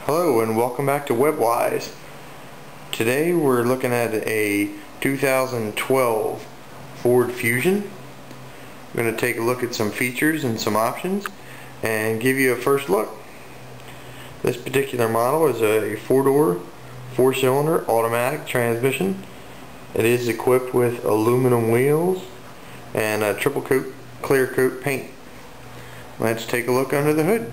Hello and welcome back to WebWise. Today we're looking at a 2012 Ford Fusion. We're going to take a look at some features and some options and give you a first look. This particular model is a 4-door, 4-cylinder automatic transmission. It is equipped with aluminum wheels and a triple coat clear coat paint. Let's take a look under the hood.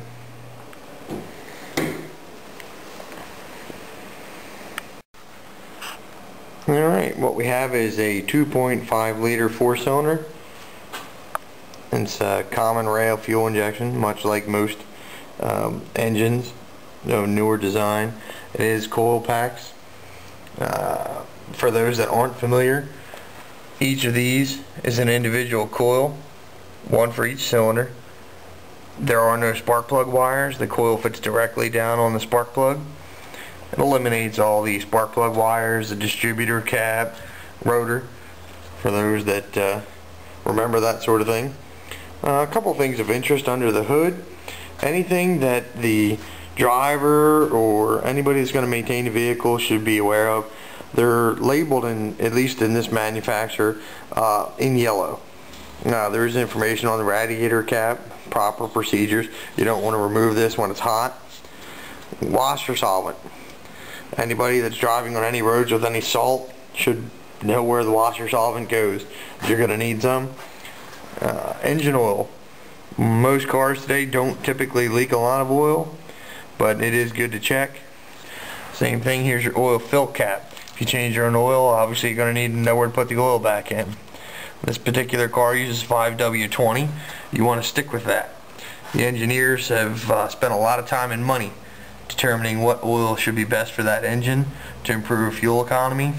Alright, what we have is a 2.5 liter 4-cylinder. It's a common rail fuel injection, much like most engines, newer design. It is coil packs. For those that aren't familiar, each of these is an individual coil, one for each cylinder. There are no spark plug wires. The coil fits directly down on the spark plug. It eliminates all the spark plug wires, the distributor cap, rotor, for those that remember that sort of thing. A couple things of interest under the hood. Anything that the driver or anybody that's going to maintain the vehicle should be aware of. They're labeled, at least in this manufacturer, in yellow. Now, there is information on the radiator cap, proper procedures. You don't want to remove this when it's hot. Washer solvent. Anybody that's driving on any roads with any salt should know where the washer solvent goes. You're going to need some. Engine oil. Most cars today don't typically leak a lot of oil, but it is good to check. Same thing, here's your oil fill cap. If you change your own oil, obviously you're going to need to know where to put the oil back in. This particular car uses 5W20. You want to stick with that. The engineers have spent a lot of time and money determining what oil should be best for that engine to improve fuel economy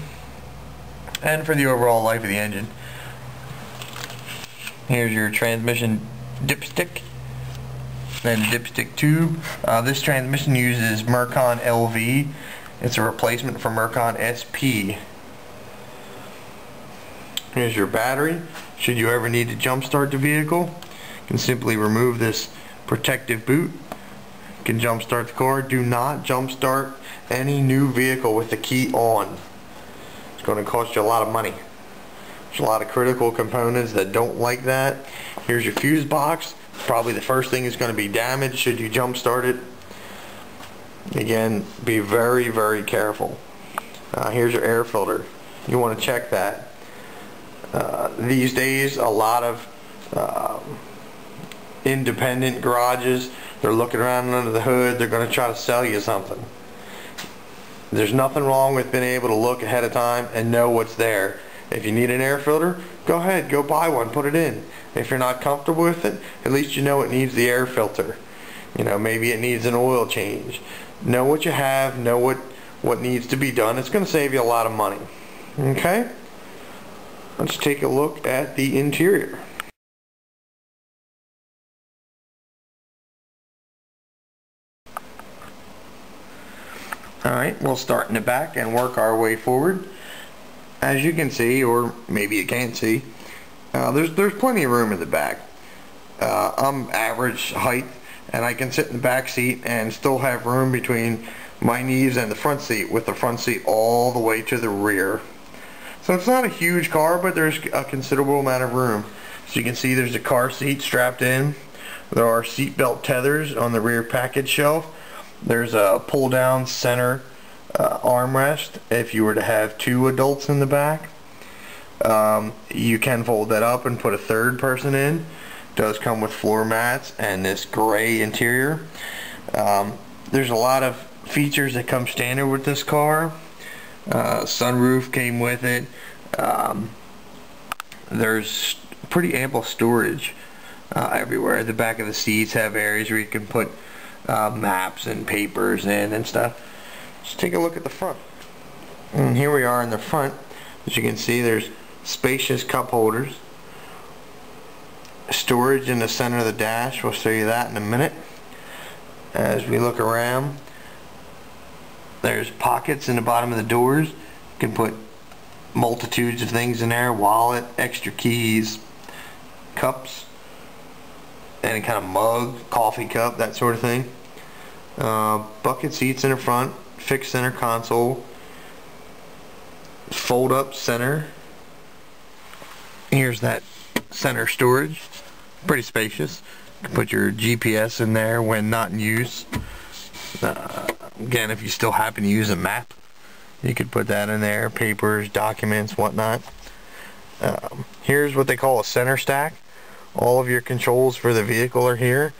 and for the overall life of the engine. Here's your transmission dipstick and dipstick tube. This transmission uses Mercon LV. It's a replacement for Mercon SP. Here's your battery. Should you ever need to jump start the vehicle, you can simply remove this protective boot. You can jump start the car. Do not jump start any new vehicle with the key on. It's going to cost you a lot of money. There's a lot of critical components that don't like that. Here's your fuse box. Probably the first thing is going to be damaged should you jump start it. Again, be very, very careful. Here's your air filter. You want to check that. These days, a lot of independent garages, they're looking around under the hood, they're going to try to sell you something. There's nothing wrong with being able to look ahead of time and know what's there. If you need an air filter, go ahead, go buy one, put it in. If you're not comfortable with it, at least you know it needs the air filter. You know, maybe it needs an oil change. Know what you have, know what needs to be done. It's going to save you a lot of money. Okay? Let's take a look at the interior. Alright, we'll start in the back and work our way forward. As you can see, or maybe you can't see, there's plenty of room in the back. I'm average height, and I can sit in the back seat and still have room between my knees and the front seat, with the front seat all the way to the rear. So it's not a huge car, but there's a considerable amount of room. So you can see there's a car seat strapped in. There are seat belt tethers on the rear package shelf. There's a pull down center armrest if you were to have two adults in the back. You can fold that up and put a third person in. It does come with floor mats and this gray interior. There's a lot of features that come standard with this car. Sunroof came with it. There's pretty ample storage everywhere. The back of the seats have areas where you can put maps and papers in and stuff. Let's take a look at the front. And here we are in the front. As you can see, there's spacious cup holders. Storage in the center of the dash. We'll show you that in a minute. As we look around, there's pockets in the bottom of the doors. You can put multitudes of things in there. Wallet, extra keys, cups, any kind of mug, coffee cup, that sort of thing. bucket seats in the front, fixed center console, fold up center. Here's that center storage, pretty spacious. You can put your GPS in there when not in use. Again, if you still happen to use a map, you could put that in there, papers, documents, whatnot. Here's what they call a center stack. All of your controls for the vehicle are here.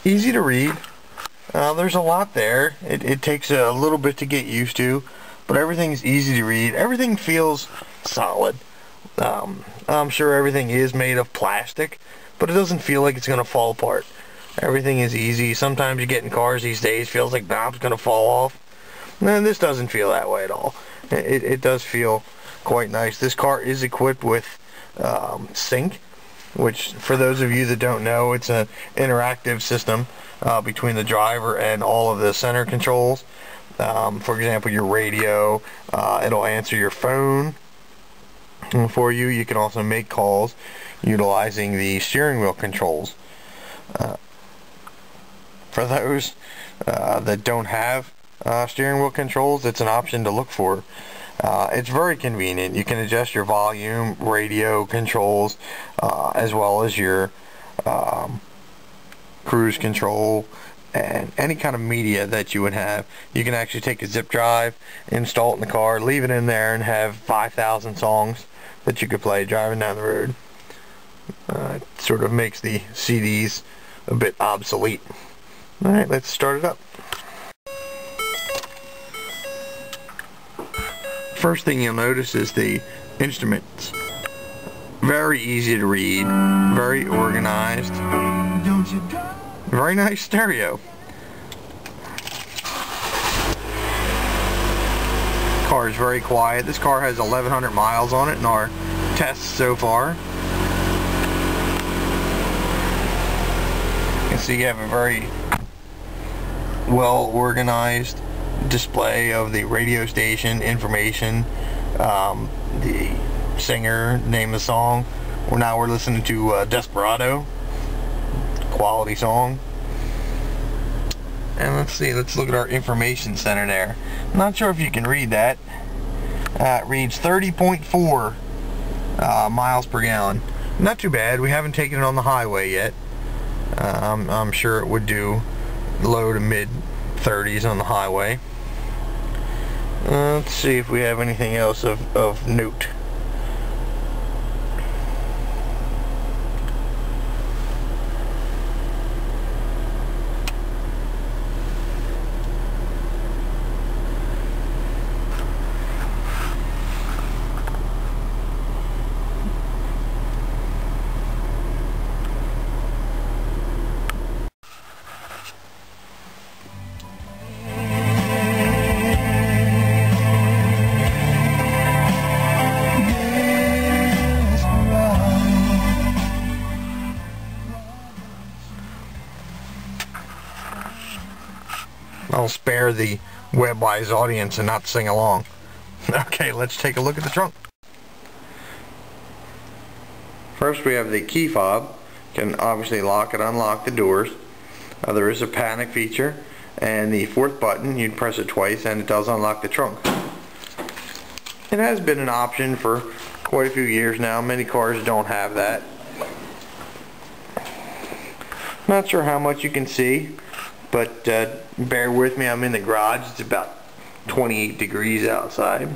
Easy to read. There's a lot there. It takes a little bit to get used to, but everything's easy to read. Everything feels solid. I'm sure everything is made of plastic, but it doesn't feel like it's going to fall apart. Everything is easy. Sometimes you get in cars these days, feels like knob's going to fall off. And this doesn't feel that way at all. It does feel quite nice. This car is equipped with sync, which for those of you that don't know, it's an interactive system between the driver and all of the center controls. For example, your radio, it'll answer your phone for you. You can also make calls utilizing the steering wheel controls. For those that don't have steering wheel controls, it's an option to look for. It's very convenient. You can adjust your volume, radio controls, as well as your cruise control and any kind of media that you would have. You can actually take a zip drive, install it in the car, leave it in there, and have 5,000 songs that you could play driving down the road. It sort of makes the CDs a bit obsolete. Alright, let's start it up. First thing you'll notice is the instruments. Very easy to read, very organized, very nice stereo. Car is very quiet. This car has 1,100 miles on it in our tests so far. You can see you have a very well organized display of the radio station information, the singer, name of the song. Now we're listening to Desperado, quality song. And let's look at our information center there. I'm not sure if you can read that. It reads 30.4 miles per gallon. Not too bad. We haven't taken it on the highway yet. I'm sure it would do low to mid 30s on the highway. Let's see if we have anything else of note. I'll spare the WebWise audience and not sing along. Okay, let's take a look at the trunk. First we have the key fob. You can obviously lock and unlock the doors. There is a panic feature, and the fourth button, you'd press it twice and it does unlock the trunk. It has been an option for quite a few years now. Many cars don't have that. Not sure how much you can see, but bear with me, I'm in the garage. It's about 28 degrees outside.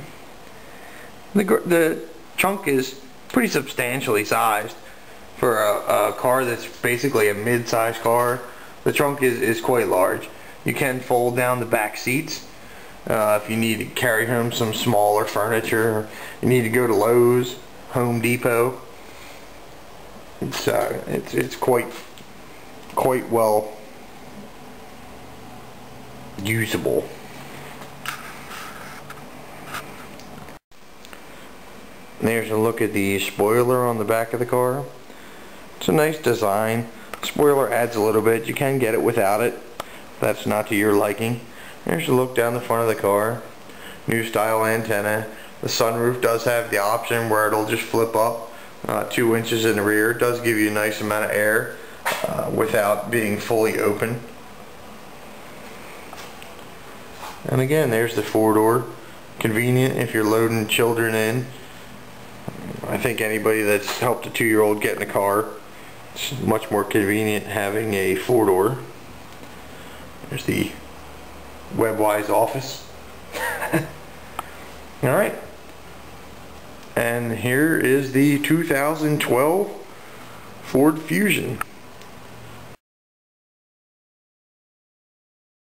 The trunk is pretty substantially sized for a car that's basically a mid-sized car. The trunk is quite large. You can fold down the back seats if you need to carry home some smaller furniture, or you need to go to Lowe's, Home Depot. It's quite well usable. There's a look at the spoiler on the back of the car. It's a nice design. Spoiler adds a little bit. You can get it without it. That's not to your liking. There's a look down the front of the car. New style antenna. The sunroof does have the option where it'll just flip up 2 inches in the rear. It does give you a nice amount of air without being fully open. And again, there's the 4-door. Convenient if you're loading children in. I think anybody that's helped a 2-year-old get in a car, it's much more convenient having a 4-door. There's the Webwise office. Alright. And here is the 2012 Ford Fusion.